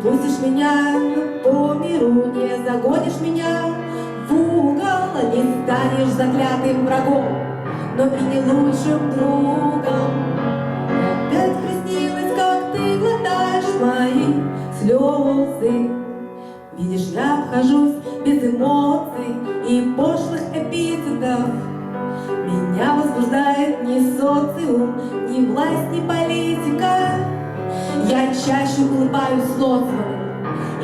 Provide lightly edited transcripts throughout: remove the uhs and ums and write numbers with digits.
пустишь меня по миру, не загонишь меня в угол, не станешь заклятым врагом, но и не лучшим другом. Опять приснилось, как ты глотаешь мои слезы. Видишь, я обхожусь без эмоций и пошлых эпитетов. Меня возбуждает ни социум, ни власть, ни политика. Я чаще улыбаюсь лоцманом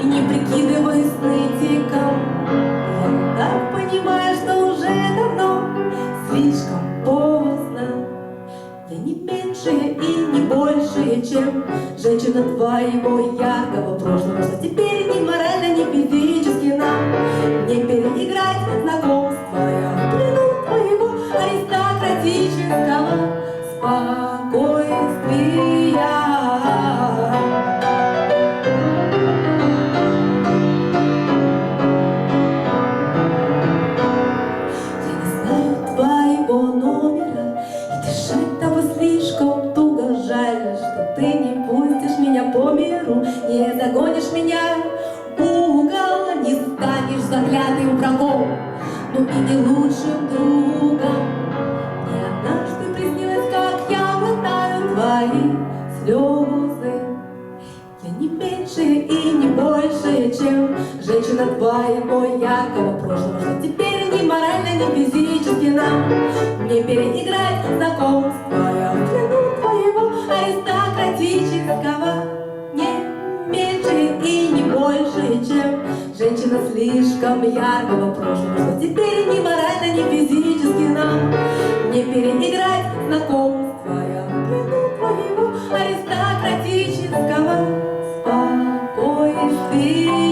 и не прикидываюсь нытиком. Я так понимаю, что уже давно слишком поздно. Я не меньшее и не большее, чем женщина твоего яркого прошлого, что теперь ни морально, ни физически нам не переиграть знакомство. Я в плену твоего аристократического спокойствия. Я не знаю твоего номера, и дышать того слишком туго. Жаль, что ты не пустишь меня по миру, не загонишь меня в угол, не станешь заклятым врагом, но и не лучшим другом. Мне однажды приснилось, как я глотаю твои слезы. Я не меньшее и не большее, чем женщина твоего яркого прошлого, что теперь ни морально, ни физически нам не переиграть знакомство. Я в плену твоего аристократического, не меньшее и не большее, чем женщина слишком яркого прошлого, что теперь ни морально, ни физически нам не переиграть знакомство. Я в плену твоего аристократического спокойствия.